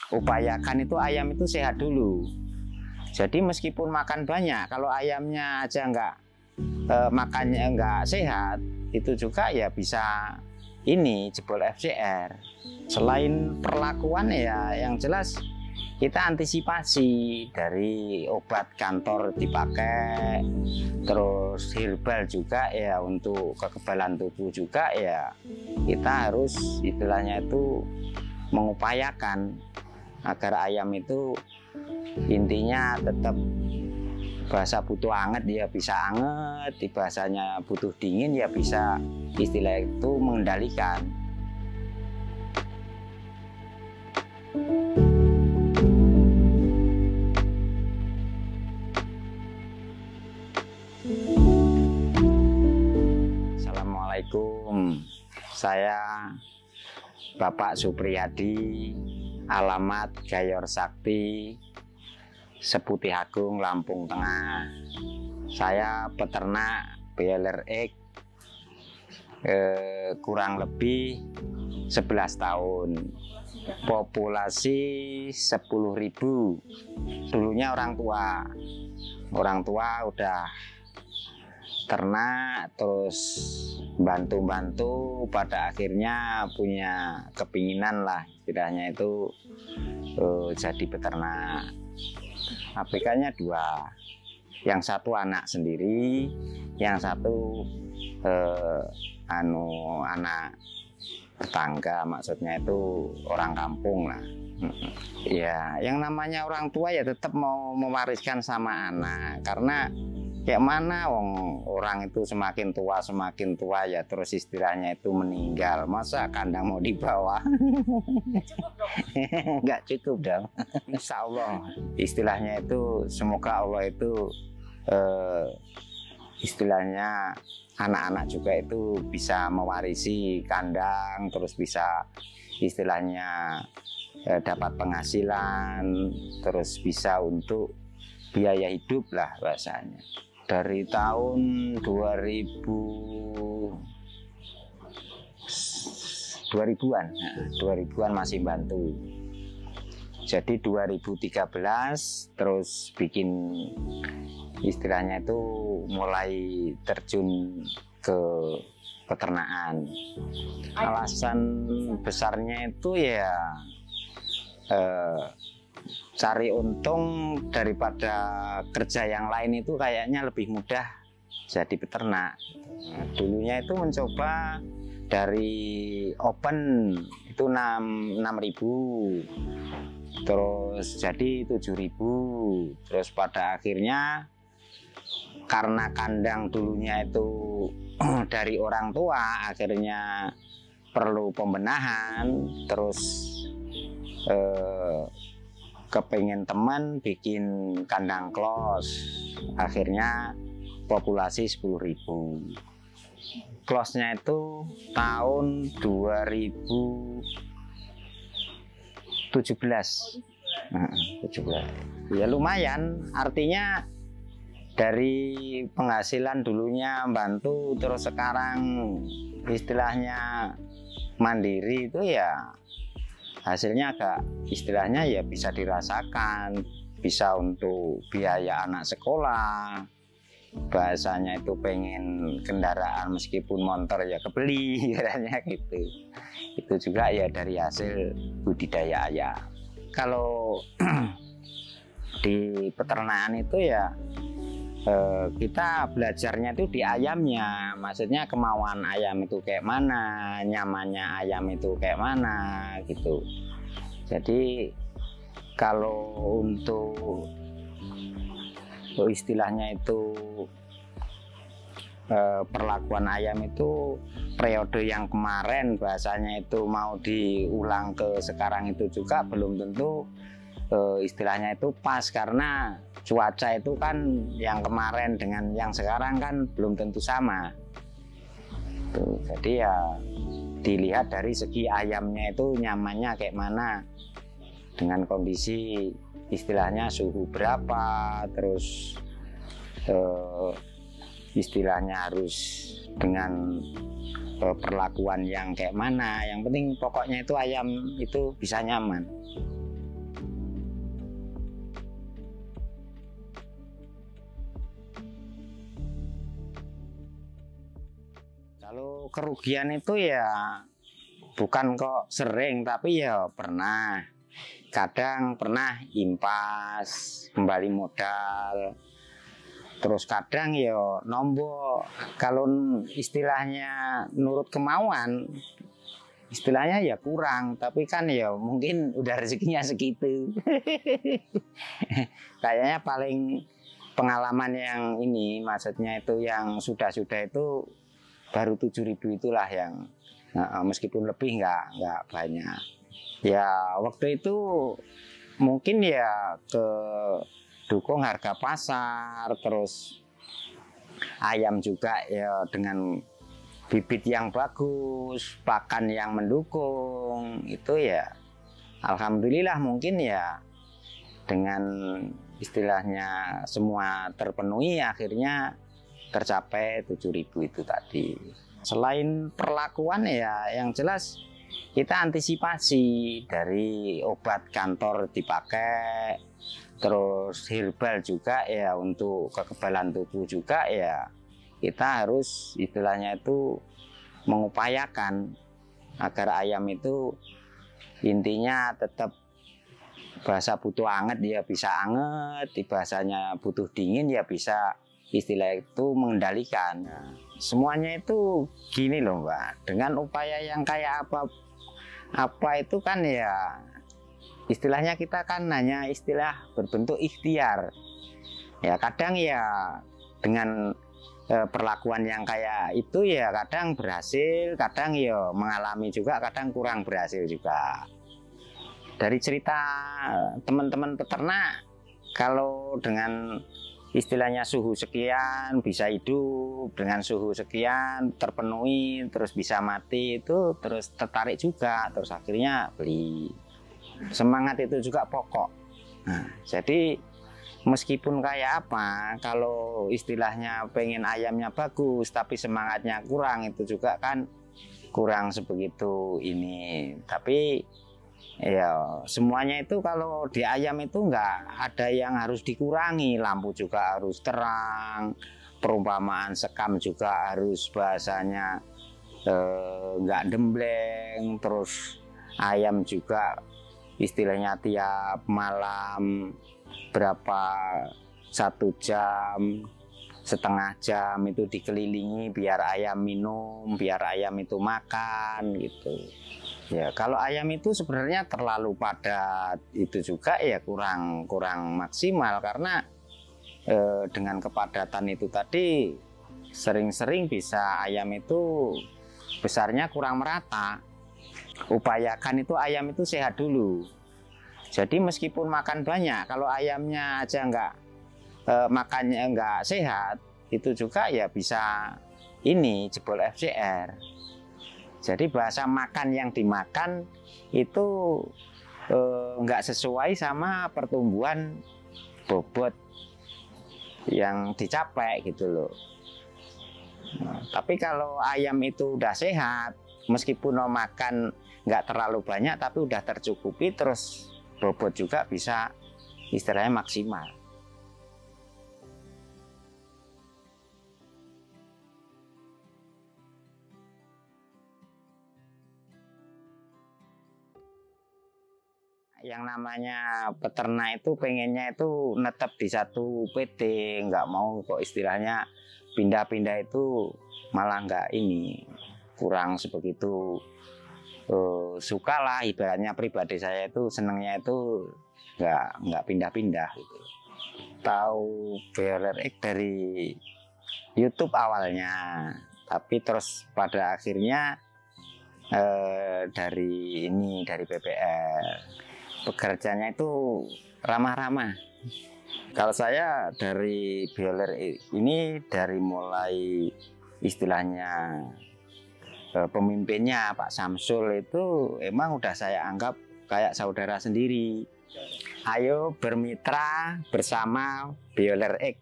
upayakan itu ayam itu sehat dulu. Jadi meskipun makan banyak, kalau ayamnya aja makannya nggak sehat, itu juga ya bisa ini jebol FCR. Selain perlakuan ya yang jelas kita antisipasi dari obat kantor dipakai, terus herbal juga ya untuk kekebalan tubuh juga ya kita harus istilahnya itu mengupayakan agar ayam itu intinya tetap bahasa butuh anget ya bisa anget, di bahasanya butuh dingin ya bisa istilah itu mengendalikan. Assalamualaikum, saya Bapak Supriyadi, alamat Gayor Sakti, Seputih Agung, Lampung Tengah. Saya peternak broiler egg kurang lebih 11 tahun. Populasi 10.000. Dulunya orang tua udah ternak, terus bantu-bantu, pada akhirnya punya kepinginan lah istilahnya itu jadi peternak. APK-nya 2, yang satu anak sendiri, yang satu anak tetangga, maksudnya itu orang kampung lah. Ya, yang namanya orang tua ya tetap mau mewariskan sama anak, karena kayak mana orang itu semakin tua ya terus istilahnya itu meninggal, masa kandang mau dibawa? Nggak cukup dong. Insya Allah istilahnya itu semoga Allah itu istilahnya anak-anak juga itu bisa mewarisi kandang, terus bisa istilahnya dapat penghasilan, terus bisa untuk biaya hidup lah bahasanya. Dari tahun 2000-an masih bantu. Jadi 2013 terus bikin istilahnya itu mulai terjun ke peternakan. Alasan besarnya itu ya cari untung daripada kerja yang lain itu kayaknya lebih mudah jadi peternak. Nah, dulunya itu mencoba dari open itu 6.000, terus jadi 7.000, terus pada akhirnya karena kandang dulunya itu dari orang tua, akhirnya perlu pembenahan, terus kepengen teman bikin kandang close, akhirnya populasi 10.000. Close-nya itu tahun 2017. 17. Ya lumayan, artinya dari penghasilan dulunya bantu terus sekarang istilahnya mandiri itu ya hasilnya agak istilahnya ya bisa dirasakan, bisa untuk biaya anak sekolah, bahasanya itu pengen kendaraan meskipun motor ya kebeli katanya gitu. Itu juga ya dari hasil budidaya ayam. Kalau di peternakan itu ya kita belajarnya itu di ayamnya, maksudnya kemauan ayam itu kayak mana, nyamannya ayam itu kayak mana gitu. Jadi kalau untuk istilahnya itu perlakuan ayam itu periode yang kemarin bahasanya itu mau diulang ke sekarang itu juga belum tentu istilahnya itu pas, karena cuaca itu kan yang kemarin dengan yang sekarang kan belum tentu sama. Tuh, jadi ya dilihat dari segi ayamnya itu nyamannya kayak mana, dengan kondisi istilahnya suhu berapa, terus istilahnya harus dengan perlakuan yang kayak mana. Yang penting pokoknya itu ayam itu bisa nyaman. kerugian itu ya bukan kok sering, tapi ya pernah. Kadang pernah impas, kembali modal. Terus kadang ya nombok. Kalau istilahnya nurut kemauan, istilahnya ya kurang. Tapi kan ya mungkin udah rezekinya segitu. Kayaknya paling pengalaman yang ini, maksudnya itu yang sudah-sudah itu baru 7.000 itulah yang meskipun lebih nggak banyak. Ya waktu itu mungkin ya ke dukung harga pasar, terus ayam juga ya dengan bibit yang bagus, pakan yang mendukung, itu ya alhamdulillah mungkin ya dengan istilahnya semua terpenuhi, akhirnya tercapai 7.000 itu tadi. Selain perlakuan ya yang jelas kita antisipasi dari obat kantor dipakai, terus herbal juga ya untuk kekebalan tubuh juga ya kita harus istilahnya itu mengupayakan agar ayam itu intinya tetap bahasa butuh anget dia bisa anget, di bahasanya butuh dingin ya bisa istilah itu mengendalikan. Nah, semuanya itu gini loh Mbak, dengan upaya yang kayak apa itu kan ya istilahnya kita kan hanya istilah berbentuk ikhtiar. Ya kadang ya dengan perlakuan yang kayak itu ya kadang berhasil, kadang ya mengalami juga, kadang kurang berhasil juga. Dari cerita teman-teman peternak, kalau dengan istilahnya suhu sekian bisa hidup, dengan suhu sekian terpenuhi, terus bisa mati, itu terus tertarik juga, terus akhirnya beli. Semangat itu juga pokok. Nah, jadi meskipun kayak apa, kalau istilahnya pengen ayamnya bagus tapi semangatnya kurang, itu juga kan kurang sebegitu ini. Tapi ya semuanya itu kalau di ayam itu nggak ada yang harus dikurangi, lampu juga harus terang, perumpamaan sekam juga harus bahasanya nggak dembleng, terus ayam juga istilahnya tiap malam berapa 1 jam, setengah jam itu dikelilingi biar ayam minum, biar ayam itu makan gitu. Ya kalau ayam itu sebenarnya terlalu padat itu juga ya kurang maksimal, karena dengan kepadatan itu tadi sering-sering bisa ayam itu besarnya kurang merata. Upayakan itu ayam itu sehat dulu. Jadi meskipun makan banyak, kalau ayamnya aja makannya nggak sehat, itu juga ya bisa ini jebol FCR. Jadi bahasa makan yang dimakan itu nggak sesuai sama pertumbuhan bobot yang dicapai gitu loh. Nah, tapi kalau ayam itu udah sehat, meskipun makan nggak terlalu banyak tapi udah tercukupi, terus bobot juga bisa istilahnya maksimal. Yang namanya peternak itu pengennya itu netap di satu PT, nggak mau kok istilahnya pindah-pindah, itu malah nggak ini, kurang sebegitu suka lah, ibaratnya pribadi saya itu senangnya itu nggak pindah-pindah gitu. Tahu BLR Egg dari YouTube awalnya, tapi terus pada akhirnya dari PPL. Pekerjaannya itu ramah-ramah. Kalau saya dari BLR ini dari mulai istilahnya pemimpinnya Pak Samsul itu emang udah saya anggap kayak saudara sendiri. Ayo bermitra bersama BLR Egg.